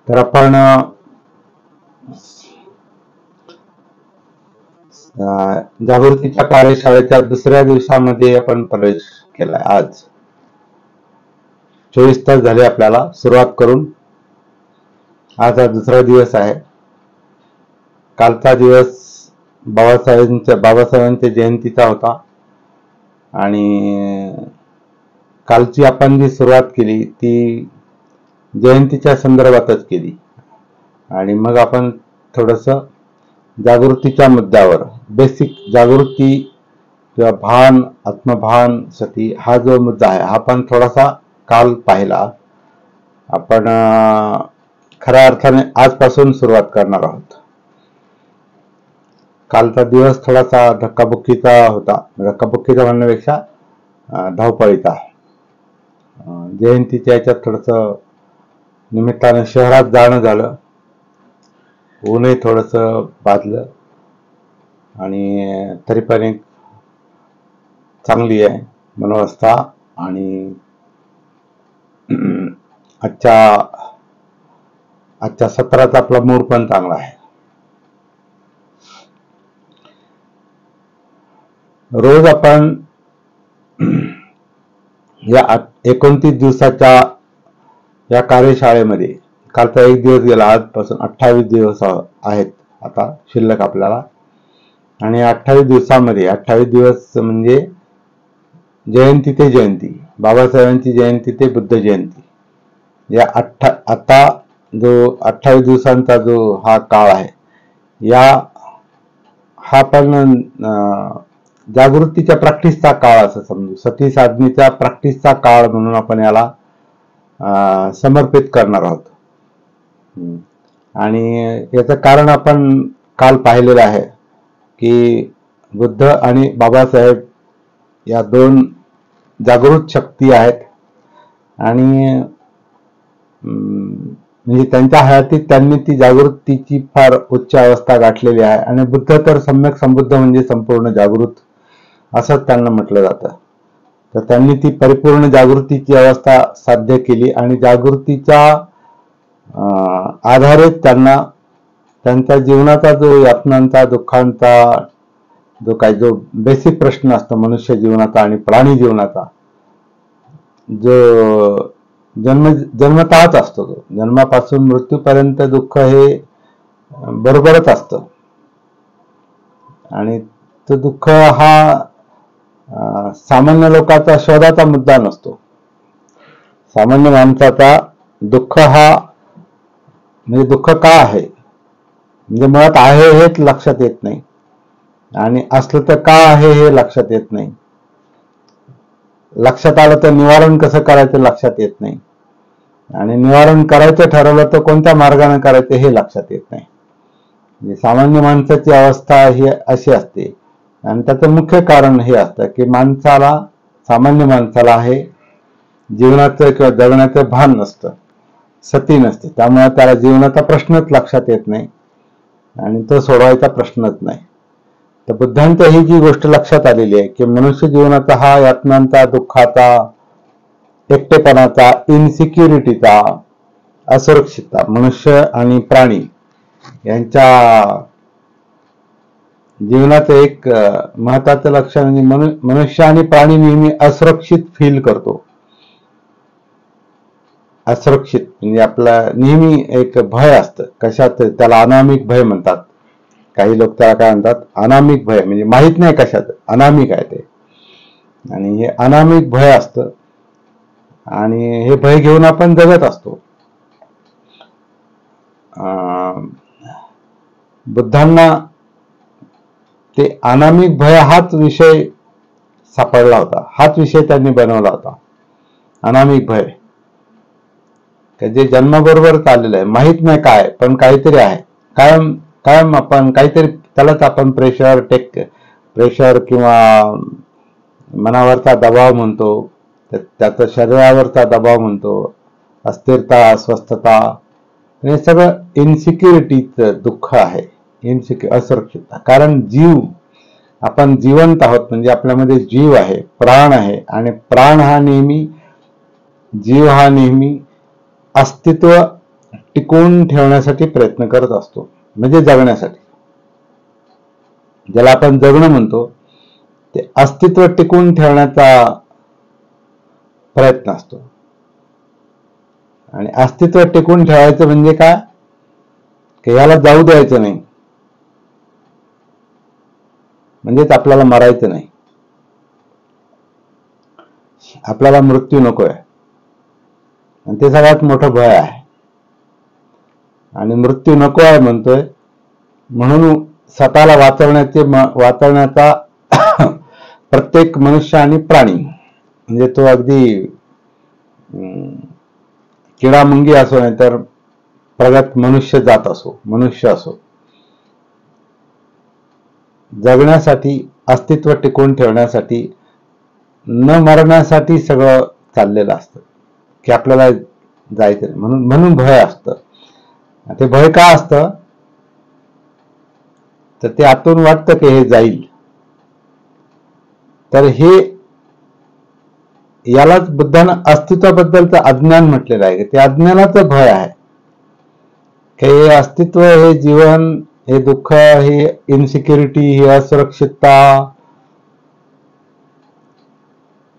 तर आपण जागृतीच्या कार्यशाळेच्या दुसऱ्या दिवसामध्ये आपण प्रवेश केलाय. आज 24 तास झाले आपल्याला सुरुवात करून. आज हा दुसरा दिवस आहे. कालचा दिवस बाबासाहेबांच्या जयंतीचा होता आणि कालची आपण जी सुरुवात केली ती जयंतीच्या संदर्भातच केली आणि मग आपण थोडस जागृतीच्या मुद्द्यावर बेसिक जागृती किंवा भान, आत्मभान, सती हा जो मुद्दा आहे हा पण थोडासा काल पाहिला. आपण खऱ्या अर्थाने आजपासून सुरुवात करणार आहोत. कालचा दिवस थोडासा धक्काबुक्कीचा होता. धक्काबुक्कीचा म्हणण्यापेक्षा धावपळीचा. जयंतीच्या याच्यात थोडस निमित्तानं शहरात जाणं झालं. ऊनही थोडस बाधलं आणि तरी पण एक चांगली आहे मनोवस्था आणि आजच्या सत्राचा आपला मूड पण चांगला आहे. रोज आपण या 29 दिवसाच्या या कार्यशाळेमध्ये कालचा एक दिवस गेला, आजपासून 28 दिवस आहेत आता शिल्लक आपल्याला. आणि 28 दिवसामध्ये 28 दिवस म्हणजे जयंती ते जयंती, बाबासाहेबांची जयंती ते बुद्ध जयंती, या आता जो 28 दिवसांचा जो हा काळ आहे हा पण जागृतीच्या प्रॅक्टिसचा काळ असं समजू, सती साधनेच्या प्रॅक्टिसचा काळ म्हणून आपण याला समर्पित करणार आहोत. आणि याचं कारण आपण काल पाहिलेलं आहे की बुद्ध आणि बाबासाहेब या दोन जागृत शक्ती आहेत आणि म्हणजे त्यांच्या हयातीत त्यांनी ती जागृतीची फार उच्च अवस्था गाठलेली आहे. आणि बुद्ध तर सम्यक संबुद्ध म्हणजे संपूर्ण जागृत असंच त्यांना म्हटलं जातं. तर त्यांनी ती परिपूर्ण जागृतीची अवस्था साध्य केली आणि जागृतीच्या आधारित त्यांना त्यांच्या जीवनाचा जो यातनांचा, दुःखांचा जो बेसिक प्रश्न असतो मनुष्य जीवनाचा आणि प्राणी जीवनाचा, जो जन्मतःच असतो, तो जन्मापासून मृत्यूपर्यंत दुःख हे बरोबरच असतं. आणि तो दुःख हा सामान्य लोकांचा शोधाचा मुद्दा नसतो. सामान्य माणसाचा दुःख हा म्हणजे दुःख का आहे म्हणजे मुळात आहे हेच लक्षात येत नाही आणि असलं तर का आहे हे लक्षात येत नाही. लक्षात आलं तर निवारण कसं करायचं लक्षात येत नाही आणि निवारण करायचं ठरवलं तर कोणत्या मार्गाने करायचं हे लक्षात येत नाही. म्हणजे सामान्य माणसाची अवस्था ही अशी असते आणि त्याचं मुख्य कारण हे असतं की सामान्य माणसाला हे जीवनाचं किंवा जगण्याचं भान नसतं, सती नसते. त्यामुळे त्याला जीवनाचा प्रश्नच लक्षात येत नाही आणि तो सोडवायचा प्रश्नच नाही. तर बुद्धांच्या ही जी गोष्ट लक्षात आलेली आहे की मनुष्य जीवनाचा हा यातनांचा, दुःखाचा, एकटेपणाचा, इनसिक्युरिटीचा, असुरक्षितता, मनुष्य आणि प्राणी यांच्या जीवनाचं एक महत्वाचं लक्षण म्हणजे मनुष्य आणि प्राणी नेहमी असुरक्षित फील करतो. असुरक्षित म्हणजे आपला नेहमी एक भय असतं. कशात? त्याला अनामिक भय म्हणतात. काही लोक त्याला काय म्हणतात? अनामिक भय. म्हणजे माहित नाही कशात, अनामिक आहे ते. आणि हे अनामिक भय असतं आणि हे भय घेऊन आपण जगत असतो. बुद्धांना ते अनामिक भय हाच विषय सापडला होता, हाच विषय त्यांनी बनवला होता. अनामिक भय जे जन्माबरोबर चाललेलं आहे, माहित नाही काय पण काहीतरी आहे. कायम आपण काहीतरी त्यालाच आपण प्रेशर किंवा मनावरचा दबाव म्हणतो, त्याचा शरीरावरचा दबाव म्हणतो, अस्थिरता, अस्वस्थता, हे सगळं इनसिक्युरिटीचं दुःख आहे. असुरक्षितता. कारण आपण जिवंत आहोत म्हणजे आपल्यामध्ये जीव आहे, प्राण आहे आणि प्राण हा नेहमी जीव हा नेहमी अस्तित्व टिकवून ठेवण्यासाठी प्रयत्न करत असतो, म्हणजे जगण्यासाठी. ज्याला आपण जगणं म्हणतो ते अस्तित्व टिकवून ठेवण्याचा प्रयत्न असतो. आणि अस्तित्व टिकवून ठेवायचं म्हणजे काय, की याला जाऊ द्यायचं नाही, म्हणजेच आपल्याला मरायचं नाही, आपल्याला मृत्यू नकोय. आणि ते सगळ्यात मोठं भय आहे. आणि मृत्यू नको आहे म्हणतोय म्हणून स्वतःला वाचवण्याचा प्रत्येक मनुष्य आणि प्राणी, म्हणजे तो अगदी किडामुंगी असो नाही तर प्रगत मनुष्य जात असो, मनुष्य असो, जगण्यासाठी, अस्तित्व टिकवून ठेवण्यासाठी, न मरण्यासाठी सगळं चाललेलं असतं की आपल्याला जायचं. म्हणून भय असतं. ते भय का असतं, तर ते आतून वाटतं की हे जाईल. तर हे यालाच बुद्धानं अस्तित्वाबद्दलचं अज्ञान म्हटलेलं आहे. ते अज्ञानाचं भय आहे की हे अस्तित्व, हे जीवन, हे दुःख, हे इनसिक्युरिटी, ही असुरक्षितता,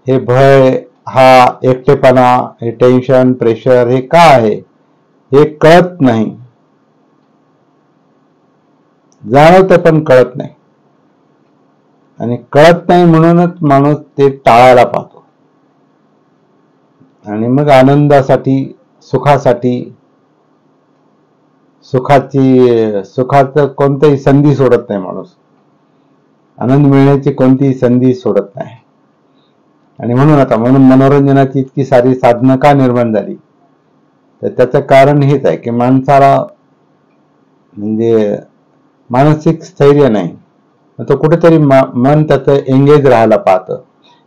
हे भय, हा एकटेपणा, हे टेन्शन, प्रेशर, हे का आहे हे कळत नाही. जाणवतं पण कळत नाही. आणि कळत नाही म्हणूनच माणूस ते टाळायला पाहतो. आणि मग आनंदासाठी, सुखाचं कोणतीही संधी सोडत नाही माणूस. आनंद मिळण्याची कोणतीही संधी सोडत नाही. आणि म्हणून मनोरंजनाची इतकी सारी साधनं का निर्माण झाली, तर त्याचं कारण हेच आहे की माणसाला म्हणजे मानसिक स्थैर्य नाही. तो कुठेतरी मन त्याचं एंगेज राहायला पाहतं.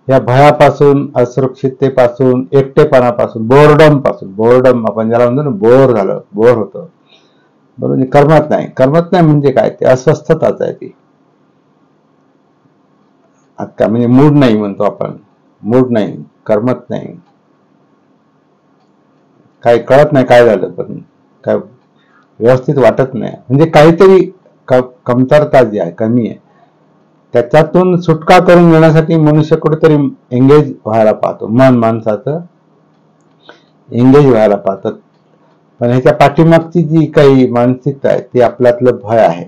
या भयापासून, असुरक्षिततेपासून, एकटेपणापासून, बोर्डम आपण ज्याला म्हणतो ना, बोर होतं, बरोबर. करमत नाही म्हणजे काय, ते अस्वस्थताच आहे ती. आता म्हणजे मूड नाही म्हणतो आपण, मूड नाही, करमत नाही, काय कळत नाही काय झालं, पण काय व्यवस्थित वाटत नाही. म्हणजे काहीतरी कमतरता जी आहे, कमी आहे, त्याच्यातून सुटका करून घेण्यासाठी मनुष्य कुठेतरी एंगेज व्हायला पाहतो. माणसाचं एंगेज व्हायला पाहतात. पण ह्याच्या पाठीमागची जी काही मानसिकता आहे ती आपल्यातलं भय आहे,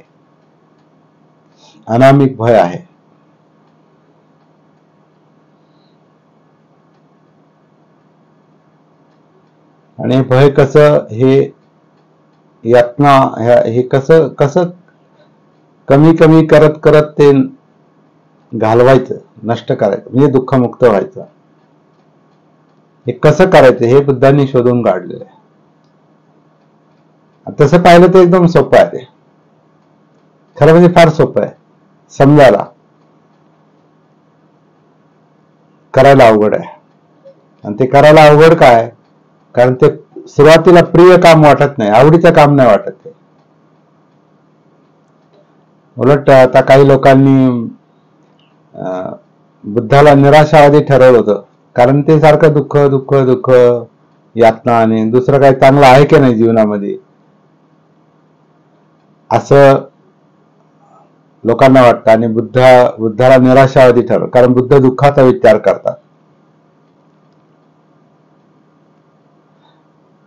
अनामिक भय आहे. आणि भय कसं, हे यातना, हे कसं कमी करत ते घालवायचं, नष्ट करायचं, म्हणजे दुःखमुक्त व्हायचं. हे कसं करायचं हे बुद्धांनी शोधून काढलेलं आहे. तसं पाहिलं तर एकदम सोपं आहे. ते खरं म्हणजे फार सोपं आहे समजायला, करायला अवघड आहे. आणि ते करायला अवघड काय, कारण ते सुरुवातीला प्रिय काम वाटत नाही, आवडीचं काम नाही वाटत ते. उलट आता काही लोकांनी बुद्धाला निराशावादी ठरवलं होतं, कारण ते सारखं दुःख यातना आणि दुसरं काही चांगलं आहे की नाही जीवनामध्ये, असं लोकांना वाटतं. आणि बुद्धाला निराशावादी ठरवलं, कारण बुद्ध दुःखाचा विचार करतात.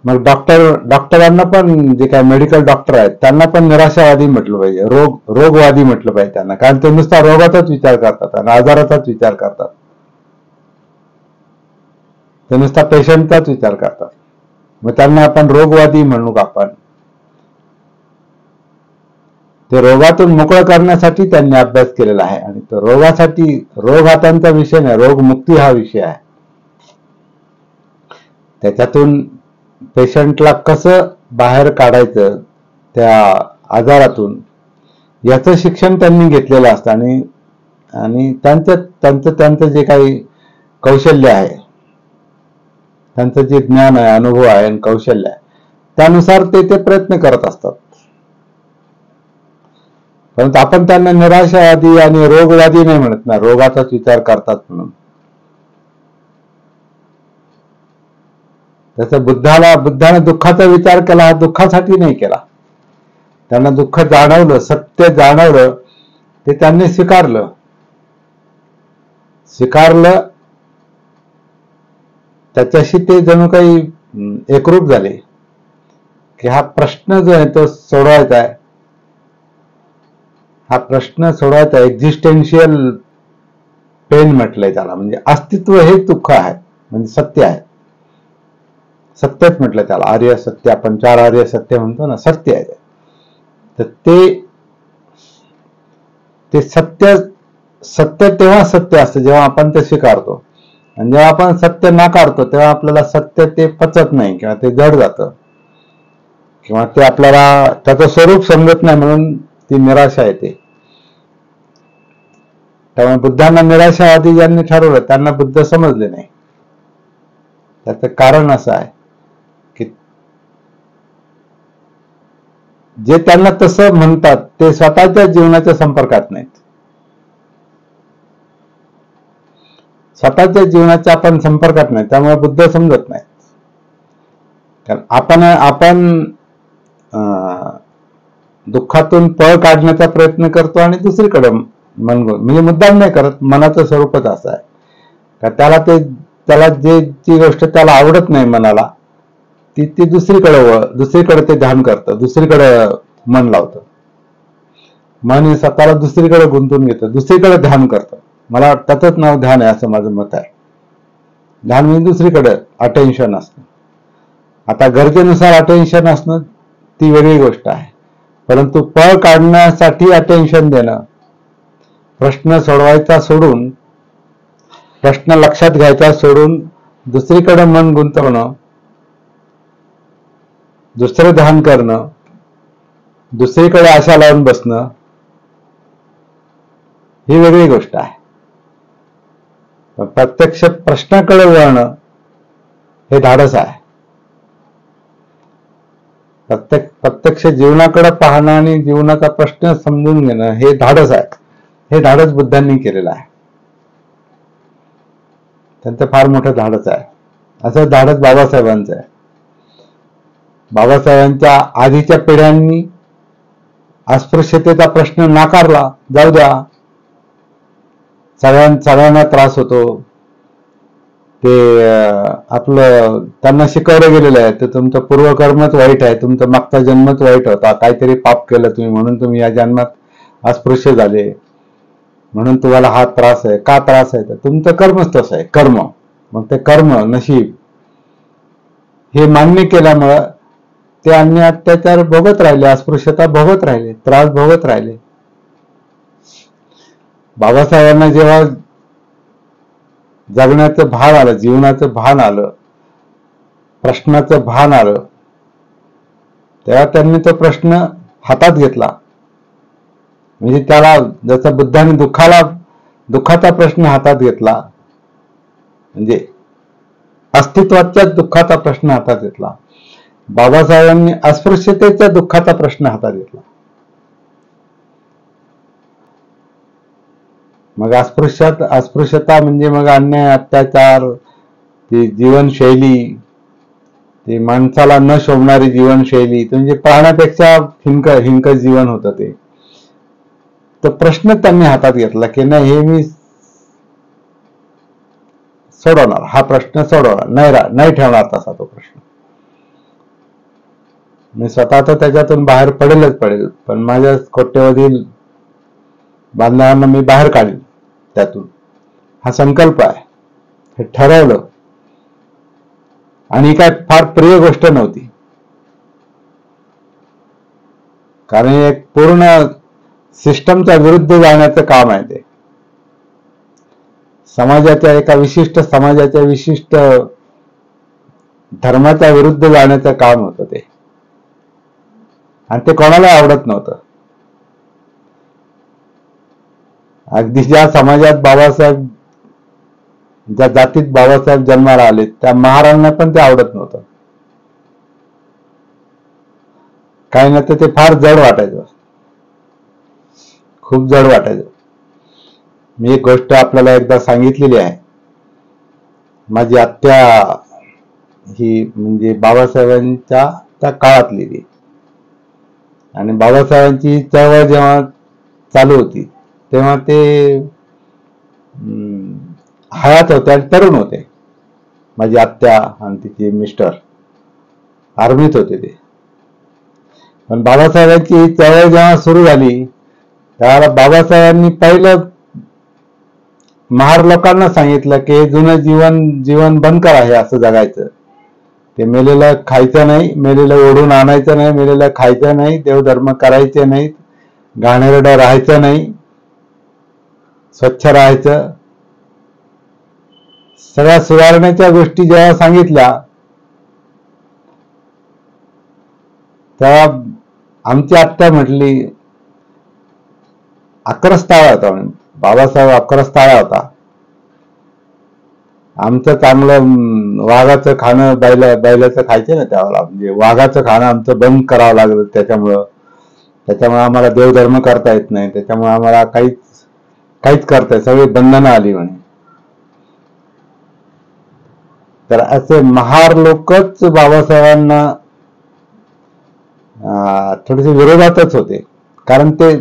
मग डॉक्टरांना पण, जे काही मेडिकल डॉक्टर आहेत त्यांना पण निराशावादी म्हटलं पाहिजे, रोगवादी म्हटलं पाहिजे त्यांना, कारण ते नुसता रोगाचाच विचार करतात आणि आजाराचाच विचार करतात. ते नुसता पेशंटचाच विचार करतात. मग त्यांना आपण रोगवादी म्हणू का आपण. ते रोगातून मोकळं करण्यासाठी त्यांनी अभ्यास केलेला आहे. आणि तो रोग हा त्यांचा विषय नाही, रोगमुक्ती हा विषय आहे. त्याच्यातून पेशंटला कसं बाहेर काढायचं त्या आजारातून, याचं शिक्षण त्यांनी घेतलेलं असतं. आणि त्यांचं जे काही कौशल्य आहे, त्यांचं जे ज्ञान आहे, अनुभव आहे आणि कौशल्य आहे, त्यानुसार ते प्रयत्न करत असतात. परंतु आपण त्यांना निराशावादी आणि रोगवादी नाही म्हणत ना, रोगाचाच विचार करतात म्हणून. जसं बुद्धाने दुःखाचा विचार केला, हा दुःखासाठी नाही केला. त्यांना दुःख जाणवलं, सत्य जाणवलं, ते त्यांनी स्वीकारलं. त्याच्याशी ते जणू काही एकरूप झाले की हा प्रश्न जो आहे तो सोडवायचा आहे. हा प्रश्न सोडवायचा, एक्झिस्टेन्शियल पेन म्हटलंय त्याला. म्हणजे अस्तित्व हेच दुःख आहे, म्हणजे सत्य आहे. सत्यच म्हटलं त्याला, आर्य सत्य. आपण 4 आर्य सत्य म्हणतो ना, सत्य आहे. तर ते सत्य तेव्हा सत्य असतं जेव्हा आपण ते स्वीकारतो. आणि जेव्हा आपण सत्य नाकारतो तेव्हा आपल्याला सत्य ते पचत नाही, किंवा ते जड जातं, किंवा ते आपल्याला त्याचं स्वरूप समजत नाही, म्हणून ती निराशा येते. त्यामुळे बुद्धांना निराशावादी ज्यांनी ठरवलं त्यांना बुद्ध समजले नाही. त्याचं कारण असं आहे की जे त्यांना तसं म्हणतात ते स्वतःच्या जीवनाच्या संपर्कात नाहीत. स्वतःच्या जीवनाच्या आपण संपर्कात नाही, त्यामुळे बुद्ध समजत नाही. कारण आपण दुःखातून पळ काढण्याचा प्रयत्न करतो आणि दुसरीकडे म्हणजे मुद्दाम नाही करत, मनाचं स्वरूपच असं आहे का त्याला जी गोष्ट त्याला आवडत नाही मनाला, ती दुसरीकडे ते ध्यान करतं, दुसरीकडे मन लावतं. मन हे स्वतःला दुसरीकडे गुंतवून घेतं, दुसरीकडे ध्यान करतं. मला त्याचंच नाव ध्यान आहे असं माझं मत आहे. ध्यान म्हणजे दुसरीकडे अटेन्शन असतं. आता गरजेनुसार अटेन्शन असणं ती वेगळी गोष्ट आहे, परंतु पळ काढण्यासाठी अटेन्शन देणं, प्रश्न सोडवायचा सोडून, प्रश्न लक्षात घ्यायचा सोडून दुसरीकडे मन गुंतवणं, दुसरं ध्यान करणं, दुसरीकडे आशा लावून बसणं, ही वेगळी गोष्ट आहे. प्रत्यक्ष प्रश्नाकडे वळणं हे धाडस आहे. प्रत्यक्ष जीवनाकडे पाहणं आणि जीवनाचा प्रश्न समजून घेणं हे धाडस आहे. हे धाडस बुद्धांनी केलेलं आहे. त्यांचं फार मोठं धाडस आहे. असं धाडस बाबासाहेबांचं आहे. बाबासाहेबांच्या आधीच्या पिढ्यांनी अस्पृश्यतेचा प्रश्न नाकारला, जाऊ द्या, सगळ्यांना त्रास होतो, ते आपलं त्यांना शिकवलं गेलेलं आहे, तर तुमचं पूर्वकर्मच वाईट आहे, तुमचा मागचा जन्मच वाईट होता, काहीतरी पाप केलं तुम्ही म्हणून तुम्ही या जन्मात अस्पृश्य झाले, म्हणून तुम्हाला हा त्रास आहे. का त्रास आहे? तर तुमचं कर्मच तसं आहे, कर्म. मग ते कर्म, नशीब हे मान्य केल्यामुळं ते अन्य अत्याचार भोगत राहिले, अस्पृश्यता भोगत राहिले, त्रास भोगत राहिले. बाबासाहेबांना जेव्हा जगण्याचं भान आलं, जीवनाचं भान आलं, प्रश्नाचं भान आलं, तेव्हा त्यांनी तो प्रश्न हातात घेतला. म्हणजे त्याला जसं बुद्धाने दुःखाचा प्रश्न हातात घेतला, म्हणजे अस्तित्वाच्या दुःखाचा प्रश्न हातात घेतला, बाबासाहेबांनी अस्पृश्यतेच्या दुःखाचा प्रश्न हातात घेतला. मग अस्पृश्यता म्हणजे मग अन्याय, अत्याचार, ती जीवनशैली, ती माणसाला न शोभणारी जीवनशैली, म्हणजे प्राण्यापेक्षा हिंक जीवन होतं ते. तर प्रश्न त्यांनी हातात घेतला की नाही, हे मी सोडवणार, हा प्रश्न सोडवणार, नाही ठेवणार तसा तो प्रश्न. मी स्वतः तर त्याच्यातून बाहेर पडेल, पण माझ्या कोट्यवधील बांधवांना मी बाहेर काढीन त्यातून. हा संकल्प आहे, हे ठरवलं. आणि काय फार प्रिय गोष्ट नव्हती, कारण एक पूर्ण सिस्टमच्या विरुद्ध जाण्याचं काम आहे ते. एका विशिष्ट समाजाच्या विशिष्ट धर्माच्या विरुद्ध जाण्याचं काम होतं ते, आणि ते कोणाला आवडत नव्हतं. अगदी ज्या समाजात ज्या जातीत बाबासाहेब जन्माला आले त्या महाराजांना पण ते आवडत नव्हतं. काही ना ते फार जड वाटायचं, खूप जड वाटायचं. मी एक गोष्ट आपल्याला एकदा सांगितलेली आहे. माझी आत्या ही म्हणजे बाबासाहेबांच्या त्या काळातली ती. आणि बाबासाहेबांची चळवळ जेव्हा चालू होती तेव्हा ते हयात होते आणि तरुण होते. माझी आत्या आणि तिचे मिस्टर आर्मीत होते ते. पण बाबासाहेबांची चळवळ जेव्हा सुरू झाली त्यावेळेला बाबासाहेबांनी पहिलं महार लोकांना सांगितलं की जुनं जीवन बंद करा, हे असं जगायचं. ते मेलेलं खायचं नाही, मेलेलं ओढून आणायचं नाही, मेलेलं खायचं नाही, देवधर्म करायचे नाहीत, घाणेरडं राहायचं नाही, स्वच्छ राहायचं. सगळ्या सुधारण्याच्या गोष्टी जेव्हा सांगितल्या तेव्हा आमची आत्या म्हटली, अक्रस्ताळा होता म्हणून, बाबासाहेब अक्रस्ताळा होता. आमचं चांगलं वाघाचं खाणं बैलाचं खायचं ना त्यावेळेला, म्हणजे वाघाचं खाणं आमचं बंद करावं लागलं. त्याच्यामुळे आम्हाला देवधर्म करता येत नाही, त्याच्यामुळे आम्हाला काहीच करता येत, सगळी बंधनं आली म्हणे. तर असे महार लोकच बाबासाहेबांना थोडेसे विरोधातच होते. कारण ते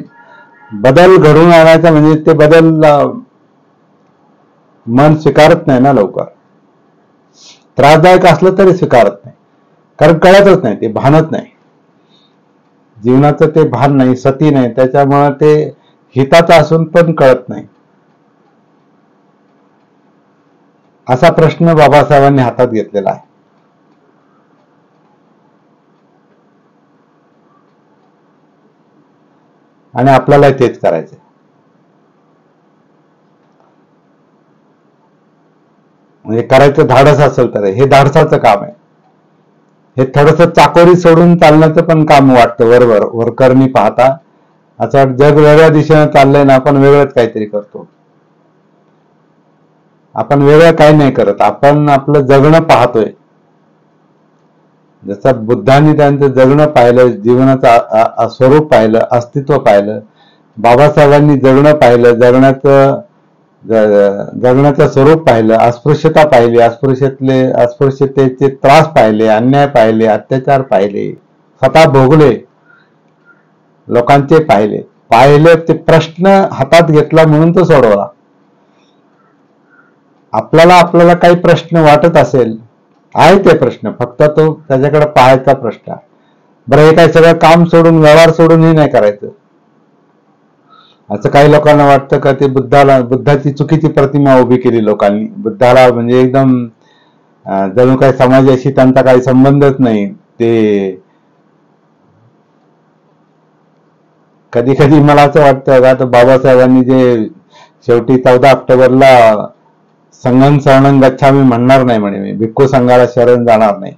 बदल घडवून आणायचा म्हणजे ते बदल मन स्वीकारत नाही ना लवकर. त्रासदायक असलं तरी स्वीकारत नाही, कारण कळतच नाही, ते भानच नाही, जीवनाचं ते भान नाही, सती नाही. त्याच्यामुळे ते हिताचं असून पण कळत नाही. असा प्रश्न बाबासाहेबांनी हातात घेतलेला आहे. आणि आपल्याला तेच करायचं. म्हणजे करायचं धाडस असेल तर हे धाडसाचं काम आहे. हे थोडस चाकोरी सोडून चालण्याचं पण काम वाटतं वरकरणी पाहता. असं वाटतं जग वेगळ्या दिशेने चाललंय ना आपण वेगळंच काहीतरी करतो. आपण वेगळं काही नाही करत, आपण आपलं जगणं पाहतोय. जसं बुद्धांनी त्यांचं जगणं पाहिलं, जीवनाचं स्वरूप पाहिलं, अस्तित्व पाहिलं. बाबासाहेबांनी जगणं पाहिलं, जगण्याचं स्वरूप पाहिलं, अस्पृश्यता पाहिली, अस्पृश्यतेचे त्रास पाहिले, अन्याय पाहिले, अत्याचार पाहिले, स्वतः भोगले, लोकांचे पाहिले ते प्रश्न हातात घेतला म्हणून तो सोडवला. आपल्याला काही प्रश्न वाटत असेल, आहे ते प्रश्न, फक्त तो त्याच्याकडे पाहायचा प्रश्न. बरं, हे काय सगळं काम सोडून व्यवहार सोडून हे नाही करायचं. असं काही लोकांना वाटतं का ते बुद्धाची चुकीची प्रतिमा उभी केली लोकांनी. बुद्धाला म्हणजे एकदम जणू काही समाजाशी त्यांचा काही संबंधच नाही. ते कधी कधी मला असं वाटतं का बाबासाहेबांनी जे शेवटी 14 ऑक्टोबरला संघं शरणं गच्छामी म्हणणार नाही म्हणे, मी भिक्खू संघाला शरण जाणार नाही,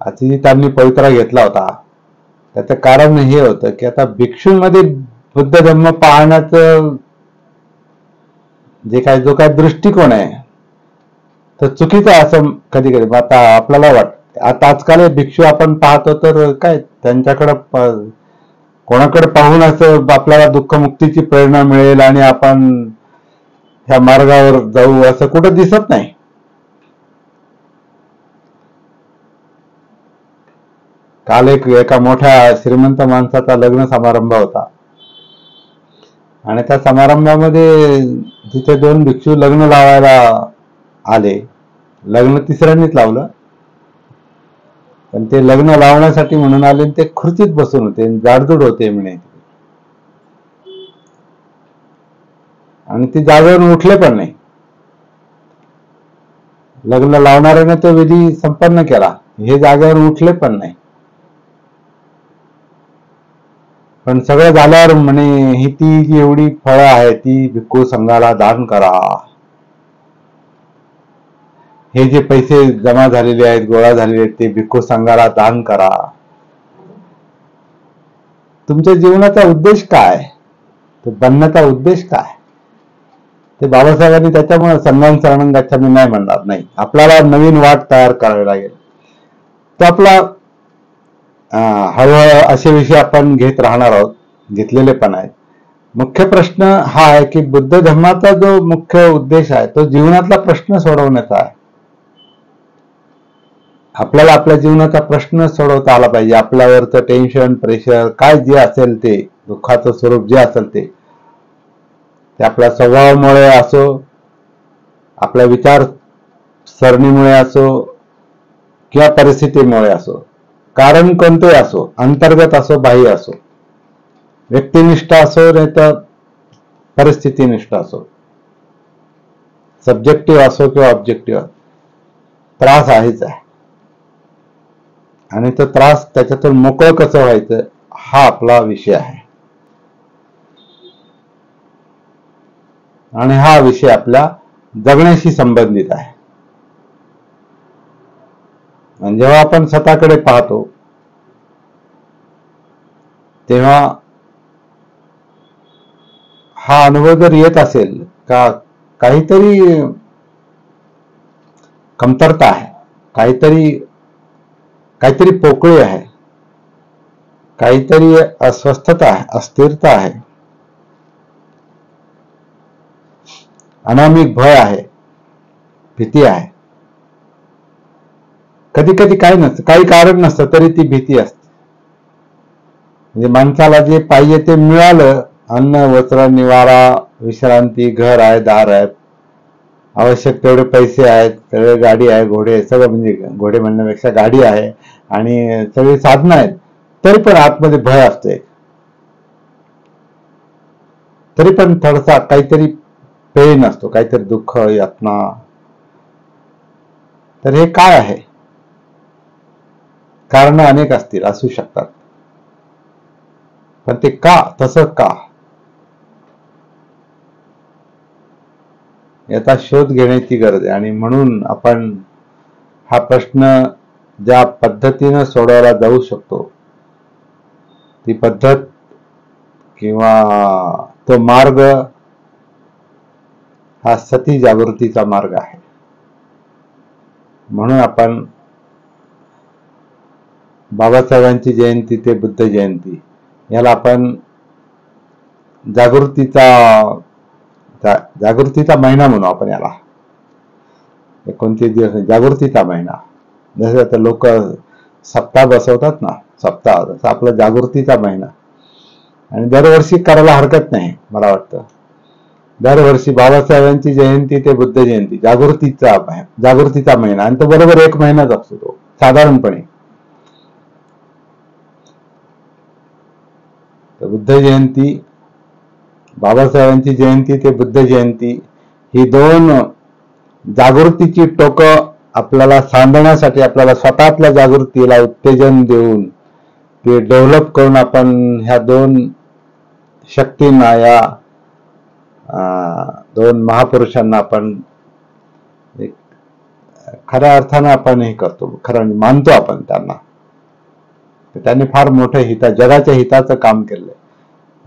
अशी त्यांनी पवित्रा घेतला होता. त्याचं कारण हे होतं की आता भिक्षूंमध्ये बुद्ध धर्म पाहण्याचं जो काय दृष्टिकोन आहे तर चुकीचा असं कधी कधी आता आपल्याला वाटतं. आता आजकाल भिक्षू आपण पाहतो तर काय त्यांच्याकडं कोणाकडे पाहून असं आपल्याला दुःखमुक्तीची प्रेरणा मिळेल आणि आपण ह्या मार्गावर जाऊ असं कुठं दिसत नाही. काल एका मोठ्या श्रीमंत माणसाचा लग्न समारंभ होता आणि त्या समारंभामध्ये तिथे 2 भिक्षू लग्न लावायला आले. लग्न तिसऱ्यांनीच लावलं, पण ते लग्न लावण्यासाठी म्हणून आले, ते खुर्चीत बसून होते, जाडजूड होते म्हणे, आणि ते जागेवरून उठले पण नाही. लग्न लावणाऱ्याने तो विधी संपन्न केला, हे जागेवर उठले पण नाही. पण सगळं झाल्यावर म्हणे, ही ती जी एवढी फळं आहे ती भिक्खू संघाला दान करा, हे जे पैसे जमा झालेले आहेत, गोळा झालेले आहेत, ते भिक्खू संघाला दान करा. तुमच्या जीवनाचा उद्देश काय, तो बनण्याचा उद्देश काय, ते बाबासाहेबांनी त्याच्यामुळे संघं शरणं गच्छामी नाही म्हणणार. नाही, आपल्याला नवीन वाट तयार करावी लागेल. तो आपला हळूहळू असे विषय आपण घेत राहणार आहोत, घेतलेले पण आहेत. मुख्य प्रश्न हा आहे की बुद्ध धर्माचा जो मुख्य उद्देश आहे तो जीवनातला प्रश्न सोडवण्याचा आहे. आपल्याला आपल्या जीवनाचा प्रश्न सोडवता आला पाहिजे. आपल्यावरचं टेन्शन, प्रेशर काय जे असेल ते, दुःखाचं स्वरूप जे असेल ते आपल्या स्वभावामुळे असो, आपल्या विचार सरणीमुळे असो किंवा परिस्थितीमुळे असो, कारण कोणते असो, अंतर्गत असो बाह्य असो, व्यक्तिनिष्ठ असो नाही तर परिस्थितीनिष्ठ असो, सब्जेक्टिव्ह असो किंवा ऑब्जेक्टिव्ह, त्रास आहेच आहे. आणि तो त्रास त्याच्यातून मोकळं कसं व्हायचं हा आपला विषय आहे. आणि हा विषय आपल्या जगण्याशी संबंधित आहे. आणि जेव्हा आपण स्वतःकडे पाहतो तेव्हा हा अनुभव जर येत असेल का काहीतरी कमतरता आहे, काहीतरी पोकळी आहे, काहीतरी अस्वस्थता आहे, अस्थिरता आहे, अनामिक भय आहे, भीती आहे. कधी कधी काही नसतं, काही कारण नसतं तरी ती भीती असते. म्हणजे माणसाला जे पाहिजे ते मिळालं, अन्न, वस्त्र, निवारा, विश्रांती, घर आहे, दार आहे, आवश्यक तेवढे पैसे आहेत, सगळे गाडी आहे, घोडे, सगळं, म्हणजे घोडे म्हणण्यापेक्षा गाडी आहे आणि सगळी साधनं आहेत, तरी पण आतमध्ये भय असते. तरी पण थोडासा काहीतरी पेन असतो, काहीतरी दुःख, यातना. तर हे काय आहे? कारण अनेक असतील, असू शकतात, पण ते का, तसं का, याचा शोध घेण्याची गरज आहे. आणि म्हणून आपण हा प्रश्न ज्या पद्धतीनं सोडवला जाऊ शकतो ती पद्धत किंवा तो मार्ग हा सती जागृतीचा मार्ग आहे. म्हणून आपण बाबासाहेबांची जयंती ते बुद्ध जयंती याला आपण जागृतीचा महिना म्हणू आपण याला. 29 दिवस जागृतीचा महिना. जसं आता लोक सप्ताह बसवतात ना, सप्ताह, तसं आपला जागृतीचा महिना. आणि दरवर्षी करायला हरकत नाही. मला वाटतं दरवर्षी बाबासाहेबांची जयंती ते बुद्ध जयंती जागृतीचा महिना, आणि तो बरोबर 1 महिनाच असतो तो साधारणपणे. बुद्ध जयंती, बाबासाहेबांची जयंती ते बुद्ध जयंती ही 2 जागृतीची टोकं आपल्याला सांधण्यासाठी, आपल्याला स्वतःतल्या जागृतीला उत्तेजन देऊन ते डेव्हलप करून आपण ह्या 2 शक्तींना, या 2 महापुरुषांना आपण खऱ्या अर्थानं आपण हे करतो, खरं मानतो आपण त्यांना. त्यांनी फार मोठं जगाच्या हिताचं काम केलंय.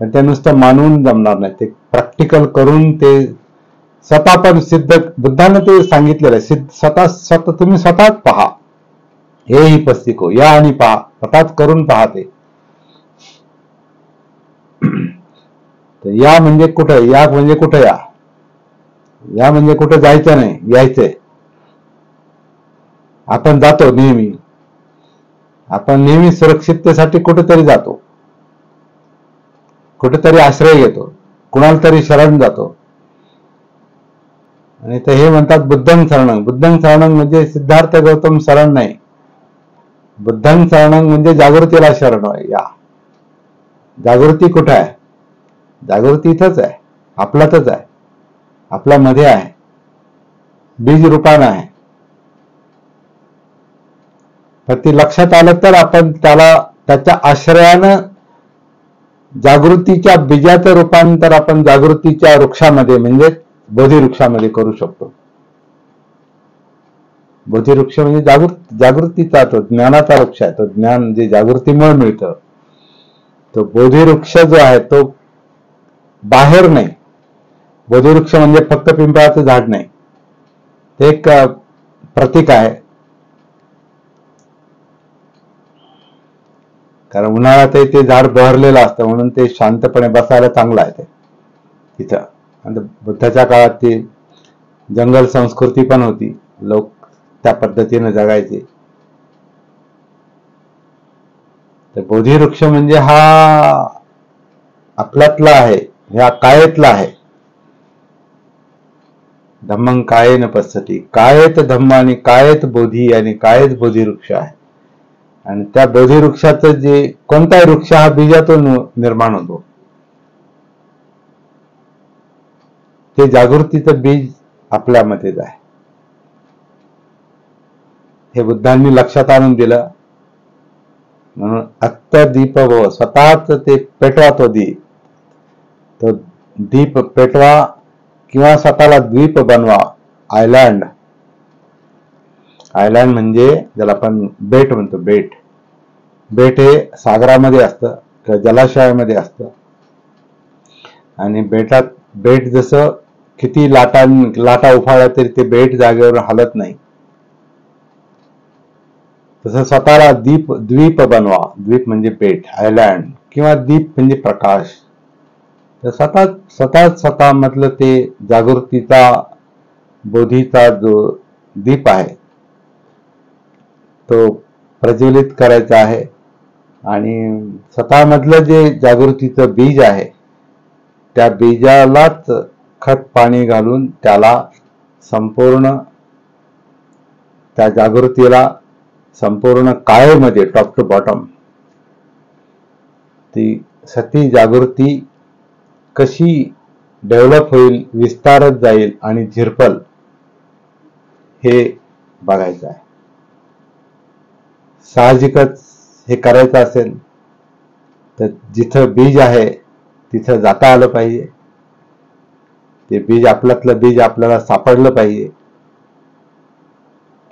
पण ते नुसतं मानून जमणार नाही, ते प्रॅक्टिकल करून ते स्वतः पण सिद्ध. बुद्धानं ते सांगितलेलं आहे, स्वतः तुम्ही स्वतःच पहा. हे ही पस्तिको, या आणि पहा, स्वतःच करून पहा ते. या म्हणजे कुठं, या म्हणजे कुठं, या म्हणजे कुठं जायचं नाही, यायचंय. आपण जातो नेहमी, आपण नेहमी सुरक्षिततेसाठी कुठेतरी जातो, कुठेतरी आश्रय घेतो, कुणाला तरी शरण जातो. आणि ते हे म्हणतात बुद्धं शरणं. बुद्धं शरणं म्हणजे सिद्धार्थ गौतम शरण नाही. बुद्धं शरणं म्हणजे जागृतीला शरण आहे. या जागृती कुठं आहे? जागृती इथंच आहे, आपल्यातच आहे, आपल्यामध्ये आहे, बीज रूपानं आहे. तर ती लक्षात आलं तर आपण त्याच्या आश्रयानं जागृतीच्या बीजाचं रूपांतर आपण जागृतीच्या वृक्षामध्ये, म्हणजे बोधिवृक्षामध्ये करू शकतो. बोधिवृक्ष म्हणजे जागृतीचा, तो ज्ञानाचा वृक्ष आहे. तो ज्ञान जे जागृतीमुळे मिळतं, तो बोधिवृक्ष जो आहे तो बाहेर नाही. बोधिवृक्ष म्हणजे फक्त पिंपळाचं झाड नाही, ते एक प्रतीक आहे. कारण उन्हाळ्यातही ते झाड बहरलेलं असतं, म्हणून ते शांतपणे बसायला चांगलं आहे ते तिथं. आणि बुद्धाच्या काळात ती जंगल संस्कृती पण होती, लोक त्या पद्धतीने जगायचे. तर बोधिवृक्ष म्हणजे हा आपल्यातला आहे, ह्या कायेतला आहे. धम्मं कायेन पश्यति, कायेत धम्म आणि कायेत बोधी आणि कायेत बोधिवृक्ष आहे. आणि त्या बोधिवृक्षाचं जे कोणताही वृक्ष हा बीजातून निर्माण होतो, ते जागृतीचं बीज आपल्यामध्येच आहे. हे बुद्धांनी लक्षात आणून दिलं. म्हणून आत्ता दीप भव, स्वतःच ते पेटवा, तो दीप, तो दीप पेटवा किंवा स्वतःला द्वीप बनवा. आयलँड, आयलँड म्हणजे ज्याला आपण बेट म्हणतो. बेट हे सागरामध्ये असतं किंवा जलाशयामध्ये असतं. आणि बेट जसं किती लाटा उफाळल्या तरी ते बेट जागेवर हलत नाही, तसं स्वतःला द्वीप बनवा. द्वीप म्हणजे बेट, आयलँड, किंवा दीप म्हणजे प्रकाश. तर स्वतः मधलं ते जागृतीचा, बोधीचा जो दीप आहे तो प्रज्वलित करायचा आहे. आणि स्वतःमधलं जे जागृतीचं बीज आहे त्या बीजालाच खत पाणी घालून त्याला संपूर्ण, त्या जागृतीला संपूर्ण कायेमध्ये टॉप टू बॉटम ती सती जागृती कशी डेव्हलप होईल, विस्तारत जाईल आणि झिरपल, हे बघायचं आहे. साहजिकच हे करायचं असेल तर जिथं बीज आहे तिथं जाता आलं पाहिजे. ते बीज, आपल्यातलं बीज आपल्याला सापडलं पाहिजे,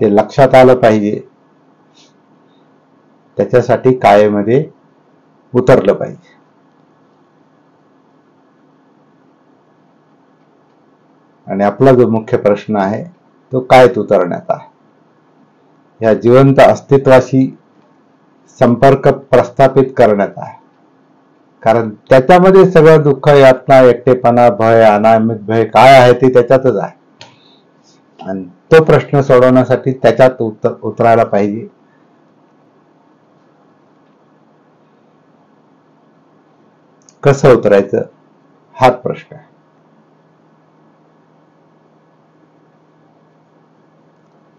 ते लक्षात आलं पाहिजे. त्याच्यासाठी कायेमध्ये उतरलं पाहिजे. आणि आपला जो मुख्य प्रश्न आहे तो कायेत उतरण्याचा आहे. या जिवंत अस्तित्वाशी संपर्क प्रस्थापित करण्याचा आहे. कारण त्याच्यामध्ये सगळं दुःख, यातना, एकटेपणा, भय, अनामित भय काय आहे ते त्याच्यातच आहे. आणि तो प्रश्न सोडवण्यासाठी त्याच्यात उतरायला पाहिजे. कसं उतरायचं हाच प्रश्न आहे.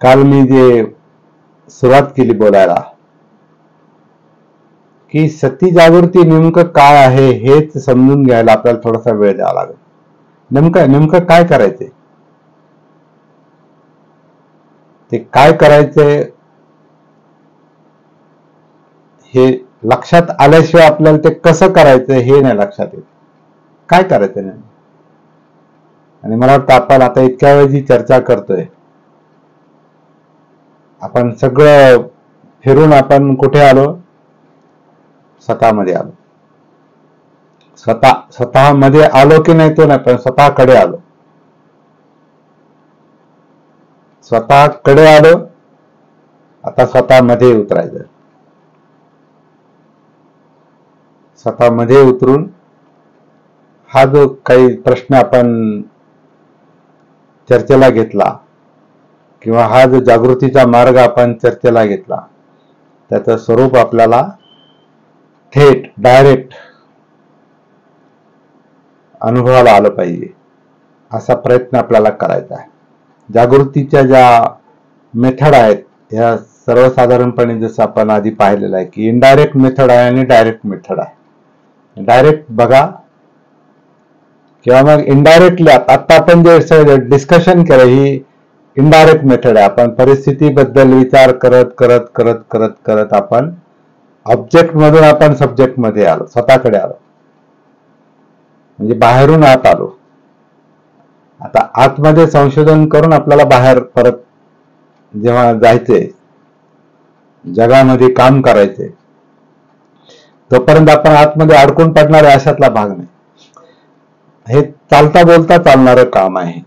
काल मी जे सुरुवात केली बोलायला की सती जागृती नेमकं काय आहे हेच समजून घ्यायला आपल्याला थोडासा वेळ द्यावा लागेल. नेमकं काय करायचंय, ते काय करायचंय हे लक्षात आल्याशिवाय आपल्याला ते कसं करायचं हे नाही लक्षात येत. काय करायचं नाही. आणि मला वाटतं आपण आता इतक्या वेळ जी चर्चा करतोय, आपण सगळं फिरून आपण कुठे आलो? स्वतःमध्ये आलो. स्वतःमध्ये आलो की नाही तो नाही, पण स्वतःकडे आलो. स्वतःकडे आलो, आता स्वतःमध्ये उतरायचं. स्वतःमध्ये उतरून हा जो काही प्रश्न आपण चर्चेला घेतला किंवा हा जो जागृतीचा मार्ग आपण चर्चेला घेतला, त्याचं स्वरूप आपल्याला थेट डायरेक्ट अनुभवाला आलं पाहिजे, असा प्रयत्न आपल्याला करायचा आहे. जागृतीच्या ज्या मेथड आहेत ह्या सर्वसाधारणपणे जसं आपण आधी पाहिलेलं आहे की इनडायरेक्ट मेथड आहे आणि डायरेक्ट मेथड आहे. डायरेक्ट बघा किंवा मग इनडायरेक्टली, आता आपण जे डिस्कशन केलं ही इनडायरेक्ट मेथड आहे. आपण परिस्थितीबद्दल विचार करत करत करत करत करत आपण ऑब्जेक्ट मधून आपण सब्जेक्ट मध्ये आलो, स्वतःकडे आलो, म्हणजे बाहेरून आत आलो. आता आतमध्ये संशोधन करून आपल्याला बाहेर परत जेव्हा जायचंय, जगामध्ये काम करायचंय, तोपर्यंत आपण आतमध्ये अडकून पडणार आहे अशातला भाग नाही. हे चालता बोलता चालणारं काम आहे.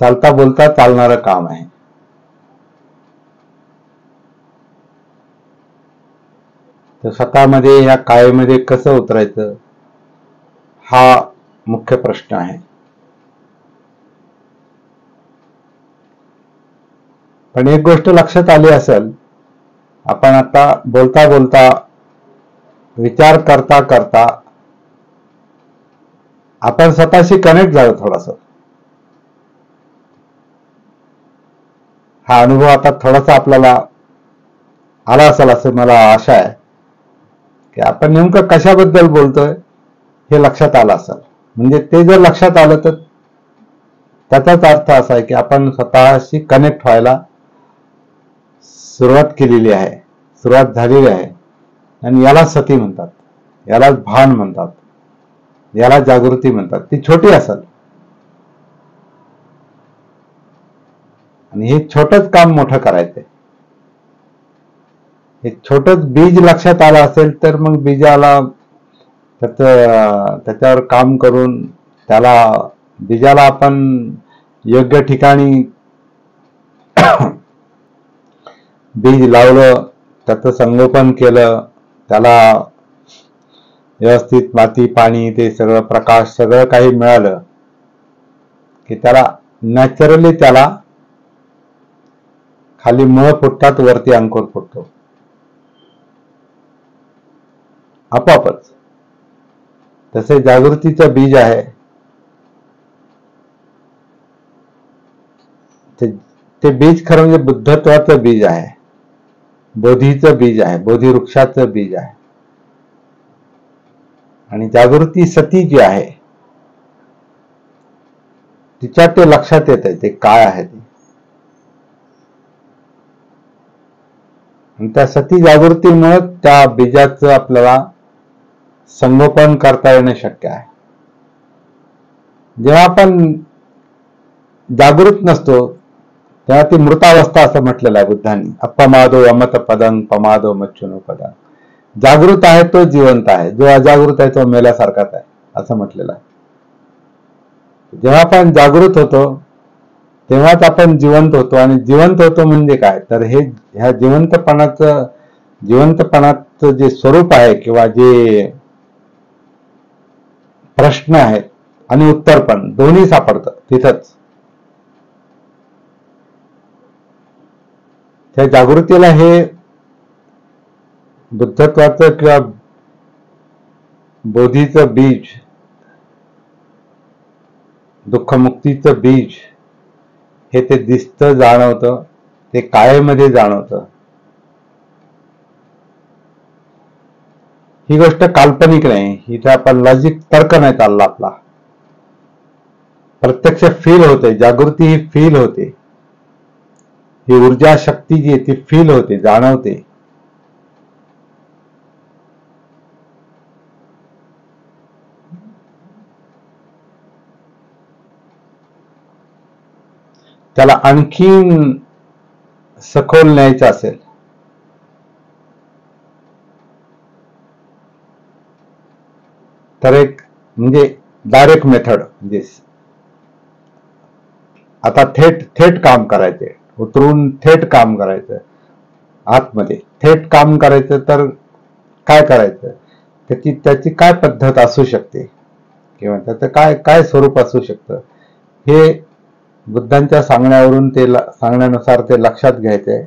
चालता बोलता चालणारं काम आहे. तर स्वतःमध्ये या कायेमध्ये कसं उतरायचं हा मुख्य प्रश्न आहे. पण एक गोष्ट लक्षात आली असेल, आपण आता बोलता बोलता, विचार करता करता आपण स्वतःशी कनेक्ट झालो थोडासा. हा अनुभव आता थोडासा आपल्याला आला असेल असं मला आशा आहे, की आपण नेमकं कशाबद्दल बोलतोय हे लक्षात आलं असेल. म्हणजे ते जर लक्षात आलं तर त्याचाच अर्थ असा आहे की आपण स्वतःशी कनेक्ट व्हायला सुरुवात केलेली आहे, सुरुवात झालेली आहे. आणि याला सती म्हणतात, याला भान म्हणतात, याला जागृती म्हणतात. ती छोटी असेल आणि हे छोटच काम मोठं करायचंय. हे छोटच बीज लक्षात आलं असेल तर मग बीजाला त्याच्यावर काम करून बीजाला आपण योग्य ठिकाणी बीज लावलं, त्याचं संगोपन केलं, त्याला व्यवस्थित माती पाणी ते सगळं प्रकाश सगळं काही मिळालं की त्याला नॅचरली त्याला खाली मुळं फुटतात, वरती अंकुर फुटतो आपोआपच. तसे जागृतीचं बीज आहे ते बीज खरं म्हणजे बुद्धत्वाचं बीज आहे, बोधीचं बीज आहे, बोधी वृक्षाचं बीज आहे. आणि जागृती सती जी आहे तिच्यात ते लक्षात येत आहे ते काय आहे ते. आणि त्या सती जागृतीमुळे त्या बीजाचं आपल्याला संगोपन करता येणं शक्य आहे. जेव्हा आपण जागृत नसतो तेव्हा ती मृतावस्था असं म्हटलेलं आहे बुद्धांनी. अपमादो अमत पदं पमादो मच्छुनो पदं. जागृत आहे तो जिवंत आहे, जो अजागृत आहे तो मेल्यासारखाच आहे असं म्हटलेलं आहे. जेव्हा आपण जागृत होतो तेव्हाच आपण जिवंत होतो. आणि जिवंत होतो म्हणजे काय तर ह्या जिवंतपणाचं जे स्वरूप आहे किंवा जे प्रश्न आहेत आणि उत्तर पण दोन्ही सापडतं तिथंच. त्या जागृतीला हे बुद्धत्वाचं किंवा बोधीचं बीज, दुःखमुक्तीचं बीज हे ते दिसतं, जाणवतं, ते कायेमध्ये जाणवतं. ही गोष्ट काल्पनिक नाही, इथे आपण लॉजिक तर्क नाही चालला आपला, प्रत्यक्ष फील होते. जागृती ही फील होते, ही ऊर्जा शक्ती जी आहे ती फील होते, जाणवते. त्याला आणखीन सखोल न्यायचं असेल तर एक म्हणजे डायरेक्ट मेथड, म्हणजे आता थेट काम करायचंय, उतरून थेट काम करायचं, आतमध्ये थेट काम करायचं. तर काय करायचं, त्याची काय पद्धत असू शकते किंवा त्याचं काय स्वरूप असू शकतं हे बुद्धांच्या सांगण्यानुसार ते लक्षात घ्यायचंय.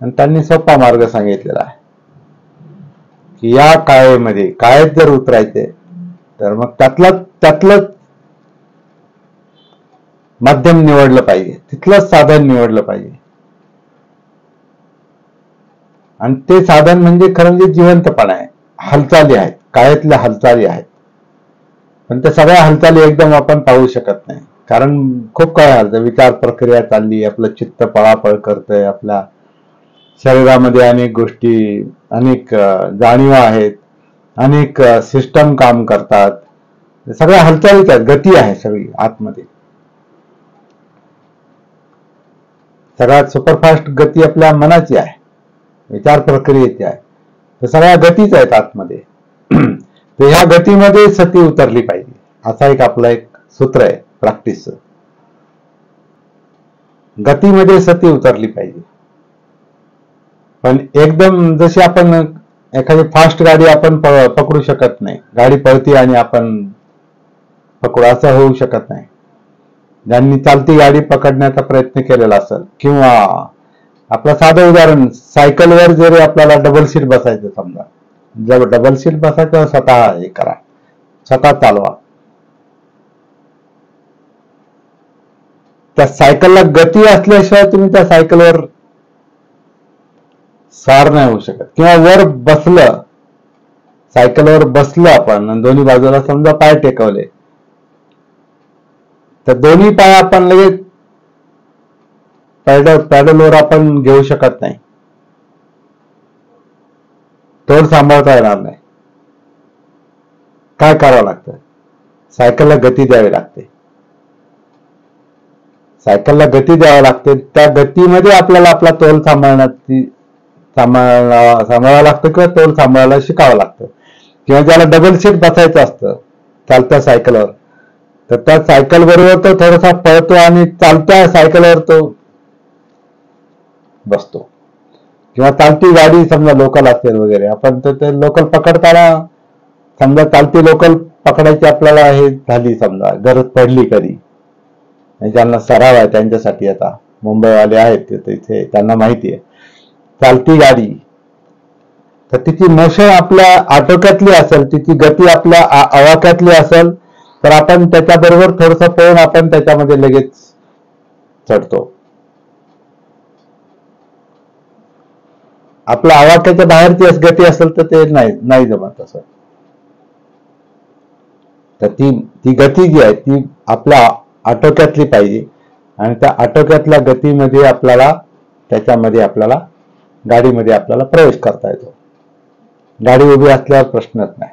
आणि त्यांनी सोपा मार्ग सांगितलेला आहे की या काळेत जर उतरायचे तर मग त्यातलंच माध्यम निवडलं पाहिजे, तिथलंच साधन निवडलं पाहिजे. आणि ते साधन म्हणजे खरं म्हणजे जिवंतपणा आहे, हालचाली आहेत, काळातल्या हालचाली आहेत. पण त्या सगळ्या हालचाली एकदम आपण पाहू शकत नाही, कारण खूप काय हालतं, विचार प्रक्रिया चालली, आपलं चित्त पळापळ करतंय, आपल्या शरीरामध्ये अनेक गोष्टी, अनेक जाणीवा आहेत, अनेक सिस्टम काम करतात. सगळ्या हालचालीच आहेत, गती आहे सगळी आतमध्ये. सगळ्यात सुपरफास्ट गती आपल्या मनाची आहे, विचार प्रक्रियेची आहे. तर सगळ्या गतीच आहेत आतमध्ये. तर ह्या गतीमध्ये सती उतरली पाहिजे, असा आपला एक सूत्र आहे प्रॅक्टिसचं. गतीमध्ये सती उतरली पाहिजे. पण एकदम जशी आपण एखादी फास्ट गाडी आपण पकडू शकत नाही, गाडी पळती आणि आपण पकडू असं होऊ शकत नाही. ज्यांनी चालती गाडी पकडण्याचा प्रयत्न केलेला असेल किंवा आपलं साधं उदाहरण, सायकलवर जरी आपल्याला डबल सीट बसायचं समजा, जर डबल सीट बसायचं स्वतः हे करा, स्वतः चालवा. त्या सायकलला गती असल्याशिवाय तुम्ही त्या सायकलवर स्वार नाही होऊ शकत. किंवा वर बसलं, सायकलवर बसलं आपण, दोन्ही बाजूला समजा पाय टेकवले, तर दोन्ही पाय आपण लगेच पॅडलवर आपण घेऊ शकत नाही, तोल सांभाळता येणार नाही. काय करावं लागतं? सायकलला गती द्यावी लागते. सायकलला गती द्यावी लागते. त्या गतीमध्ये आपल्याला आपला तोल सांभाळावं लागतं किंवा तोल सांभाळायला शिकावं लागतं. किंवा ज्याला डबल सीट बसायचं असतं चालत्या सायकलवर, तर त्या सायकल बरोबर तो थोडासा पळतो आणि चालत्या सायकलवर तो बसतो. किंवा चालती गाडी समजा लोकल असेल वगैरे, आपण तर ते लोकल पकडताना समजा चालती लोकल पकडायची आपल्याला हे झाली, समजा गरज पडली कधी, ज्यांना सराव आहे त्यांच्यासाठी, आता मुंबईवाले आहेत तिथे त्यांना माहिती आहे, चालती गाडी तर तिची मोशन आपल्या आटोक्यातली असेल, तिची गती आपल्या आवाक्यातली असेल, तर आपण त्याच्याबरोबर थोडस पळून आपण त्याच्यामध्ये लगेच चढतो. आपल्या आवाक्याच्या बाहेरची गती असेल तर ते नाही जमत असं. तर ती गती जी आहे ती आपल्या आटोक्यातली पाहिजे, आणि त्या आटोक्यातल्या गतीमध्ये आपल्याला त्याच्यामध्ये आपल्याला गाडीमध्ये आपल्याला प्रवेश करता येतो. गाडी उभी असल्यावर प्रश्नच नाही.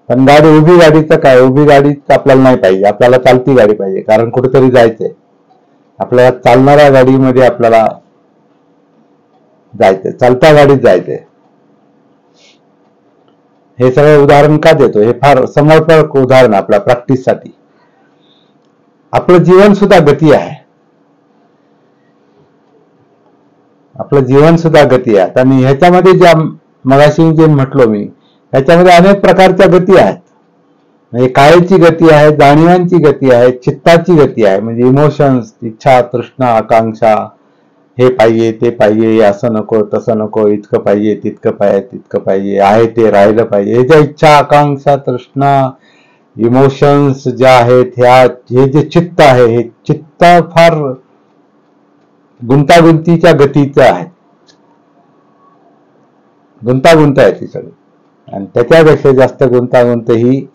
पण उभी गाडीचं काय, उभी गाडीच आपल्याला नाही पाहिजे, आपल्याला चालती गाडी पाहिजे. कारण कुठेतरी जायचंय आपल्याला, चालणाऱ्या गाडीमध्ये आपल्याला जायचंय, चालत्या गाडीत जायचंय. हे सगळं उदाहरण का देतो? हे फार समर्पक उदाहरण आपल्या प्रॅक्टिससाठी. आपलं जीवन सुद्धा गती आहे, आपलं जीवन सुद्धा गती आहे. आणि ह्याच्यामध्ये ज्या मगाशी जे म्हटलो मी, ह्याच्यामध्ये अनेक प्रकारच्या गती आहेत. म्हणजे काळेची गती आहे, जाणीवांची गती आहे, चित्ताची गती आहे, म्हणजे इमोशन्स, इच्छा, तृष्णा, आकांक्षा, हे पाहिजे ते पाहिजे, असं नको तसं नको, इतकं पाहिजे तितकं पाहिजे, आहे ते राहिलं पाहिजे. हे ज्या इच्छा, आकांक्षा, तृष्णा, इमोशन्स ज्या आहेत, हे जे चित्त आहे, हे चित्त फार गुंतागुंतीच्या गतीचं आहे, गुंतागुंत आहे ती सगळी. आणि त्याच्यापेक्षा जास्त गुंतागुंत ही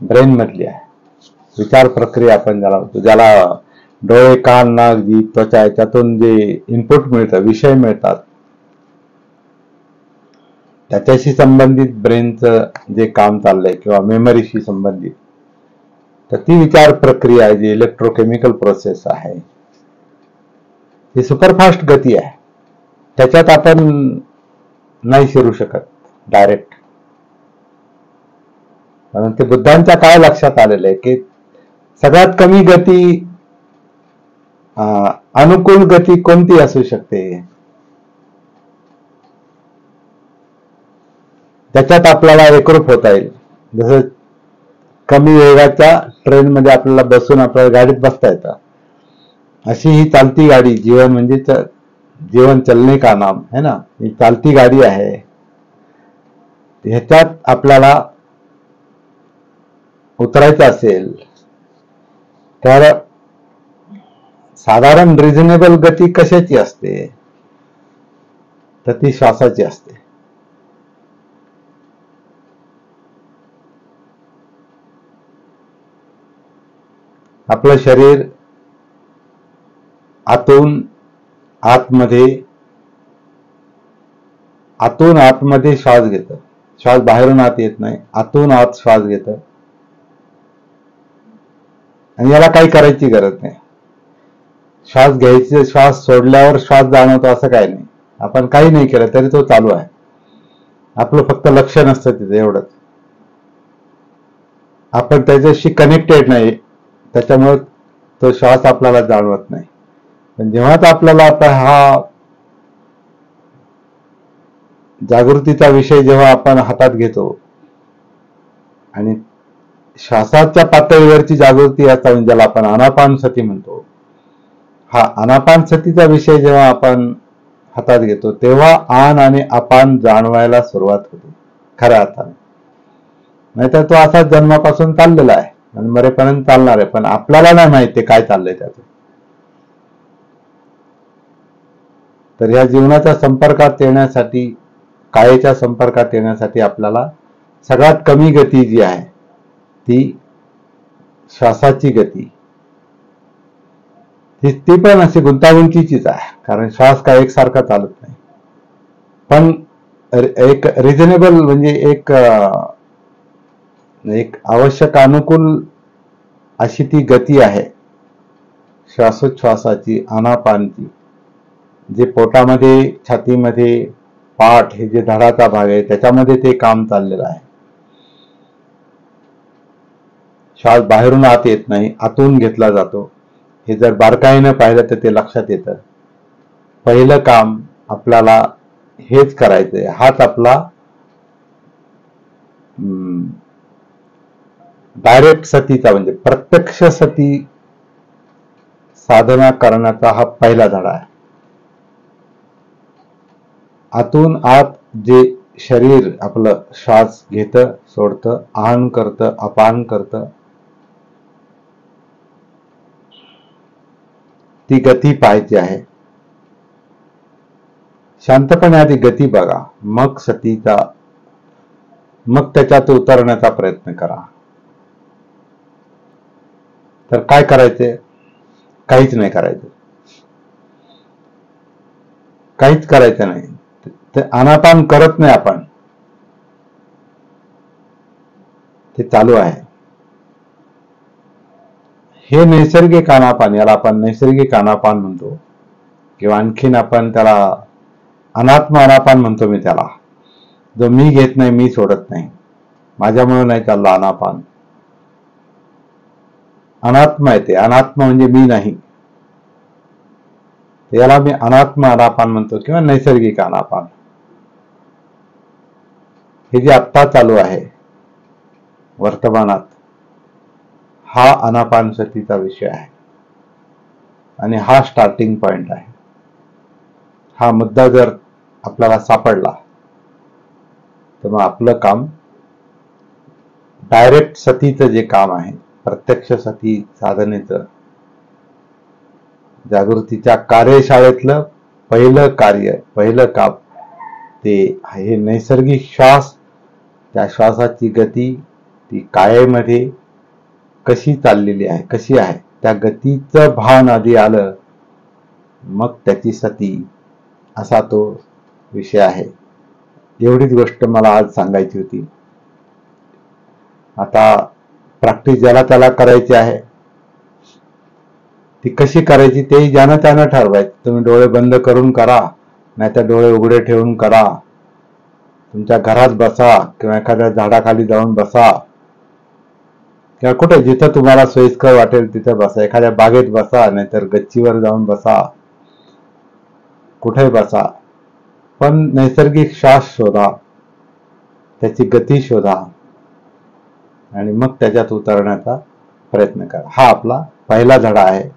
ब्रेन मधली आहे, विचार प्रक्रिया आपण ज्याला म्हणतो, ज्याला डोळे, कान, नाक, जीभ, त्वचा याच्यातून जे इनपुट मिळतं, विषय मिळतात, त्याच्याशी संबंधित ब्रेनचं जे काम चाललंय किंवा मेमरीशी संबंधित, तर ती विचार प्रक्रिया आहे, जी इलेक्ट्रोकेमिकल प्रोसेस आहे, ही सुपरफास्ट गती आहे. त्याच्यात आपण नाही शिरू शकत डायरेक्ट. म्हणून ते बुद्धांच्या काय लक्षात आलेलं आहे की सगळ्यात कमी गती, अनुकूल गती कोणती असू शकते, त्याच्यात आपल्याला एकरूप होता येईल. जसं कमी वेगाच्या ट्रेनमध्ये आपल्याला बसून आपल्याला गाडीत बसता येतं, अशी ही चालती गाडी, जीवन म्हणजे जीवन चलने का नाम है ना, ही चालती गाडी आहे. ह्याच्यात आपल्याला उतरायचं असेल तर साधारण रिझनेबल गती कशाची असते, तर ती श्वासाची असते. आपलं शरीर आतून आतमध्ये श्वास घेतं, श्वास बाहेरून आत येत नाही, आतून आत श्वास घेतं. आणि याला काही करायची गरज नाही. श्वास घ्यायचे, श्वास सोडल्यावर श्वास जाणवतो असं काही नाही. आपण काही नाही केलं तरी तो चालू आहे, आपलं फक्त लक्ष नसतं तिथे, एवढंच. आपण त्याच्याशी कनेक्टेड नाही, त्याच्यामुळे तो श्वास आपल्याला जाणवत नाही. पण जेव्हाच आपल्याला आता हा जागृतीचा विषय जेव्हा आपण हातात घेतो आणि श्वासाच्या पातळीवरची जागृती असता, ज्याला आपण आनापानसती म्हणतो, हा आनापान सतीचा विषय जेव्हा आपण हातात घेतो तेव्हा आन आणि अपान जाणवायला सुरुवात होते खऱ्या अर्थाने. नाहीतर तो असा जन्मापासून चाललेला आहे आणि मरेपर्यंत चालणार आहे, पण आपल्याला नाही माहिती काय चाललंय त्याचं. तर या जीवनाच्या संपर्कात येण्यासाठी, कायेच्या संपर्कात येण्यासाठी आपल्याला सगळ्यात कमी गती जी आहे ती श्वासाची गती. ती पण अशी गुंतागुंतीचीच आहे, कारण श्वास काय एकसारखा चालत नाही. पण एक रिझनेबल म्हणजे एक आवश्यक अनुकूल अशी ती गती आहे श्वासोच्छ्वासाची, आनापानची, जे पोटामध्ये, छातीमध्ये, पाठ हे जे धडाचा भाग आहे त्याच्यामध्ये ते काम चाललेलं आहे. श्वास बाहेरून आत येत नाही, आतून घेतला जातो. हे जर बारकाईनं पाहिलं तर ते लक्षात येतं. पहिलं काम आपल्याला हेच करायचंय. हाच आपला डायरेक्ट सतीचा म्हणजे प्रत्यक्ष सती साधना करण्याचा हा पहिला धडा आहे. आतून आत जे शरीर आपलं श्वास घेतं, सोडतं, आन करतं, अपान करतं, ती गती पाहायची आहे. शांतपणे आधी गती बघा, मग सतीचा, मग त्याच्यात उतरण्याचा प्रयत्न करा. तर काय करायचंय? काहीच नाही करायचं. काहीच करायचं नाही. ते आनापान करत नाही आपण, ते चालू आहे. हे नैसर्गिक आनापान, याला आपण नैसर्गिक आनापान म्हणतो, किंवा आणखीन आपण त्याला अनात्म आनापान म्हणतो मी त्याला. जो मी घेत नाही, मी सोडत नाही, माझ्यामुळे नाही चाललं आनापान. अनात्म आहे ते. अनात्म म्हणजे मी नाही, याला मी अनात्म आनापान म्हणतो किंवा नैसर्गिक आनापान. हे जे आत्ता चालू आहे वर्तमानात, हा आनापान सतीचा विषय आहे आणि हा स्टार्टिंग पॉइंट आहे. हा मुद्दा जर आपल्याला सापडला तर मग आपलं काम, डायरेक्ट सतीचं जे काम आहे, प्रत्यक्ष सती साधनेचं, जागृतीच्या कार्यशाळेतलं पहिलं कार्य, पहिलं काम ते हे नैसर्गिक श्वास, त्या श्वासाची गती, ती कायेमध्ये कशी चाललेली आहे, कशी आहे, त्या गतीचं भान आधी आलं, मग त्याची सती, असा तो विषय आहे. एवढीच गोष्ट मला आज सांगायची होती. आता प्रॅक्टिस ज्याला त्याला करायची आहे, ती कशी करायची ते ज्यानं त्यानं ठरवायचं. तुम्ही डोळे बंद करून करा, नाहीतर डोळे उघडे ठेवून करा. तुमच्या घरात बसा किंवा एखाद्या झाडाखाली जाऊन बसा, किंवा कुठे जिथं तुम्हाला सोयीस्कर वाटेल तिथं बसा. एखाद्या बागेत बसा, नाहीतर गच्चीवर जाऊन बसा, कुठे बसा. पण नैसर्गिक श्वास शोधा, त्याची गती शोधा आणि मग त्याच्यात उतरण्याचा प्रयत्न करा. हा आपला पहिला धडा आहे.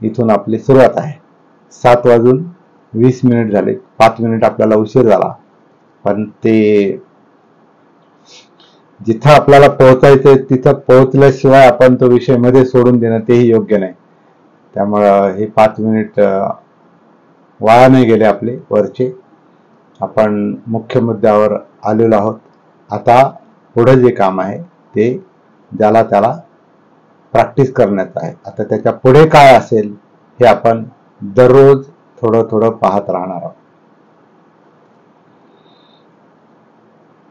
इथून आपली सुरुवात आहे. 7:20 झाले. 5 मिनिट आपल्याला उशीर झाला, पण ते जिथं आपल्याला पोहोचायचंय तिथं पोहोचल्याशिवाय आपण तो विषय मध्ये सोडून देणं तेही योग्य नाही. त्यामुळं हे 5 मिनिट वाया नाही गेले आपले वरचे. आपण मुख्य मुद्द्यावर आलेलो आहोत. आता पुढे जे काम आहे ते ज्याला त्याला प्रॅक्टिस करण्याचं आहे. आता त्याच्या पुढे काय असेल हे आपण दररोज थोडं थोडं पाहत राहणार आहोत.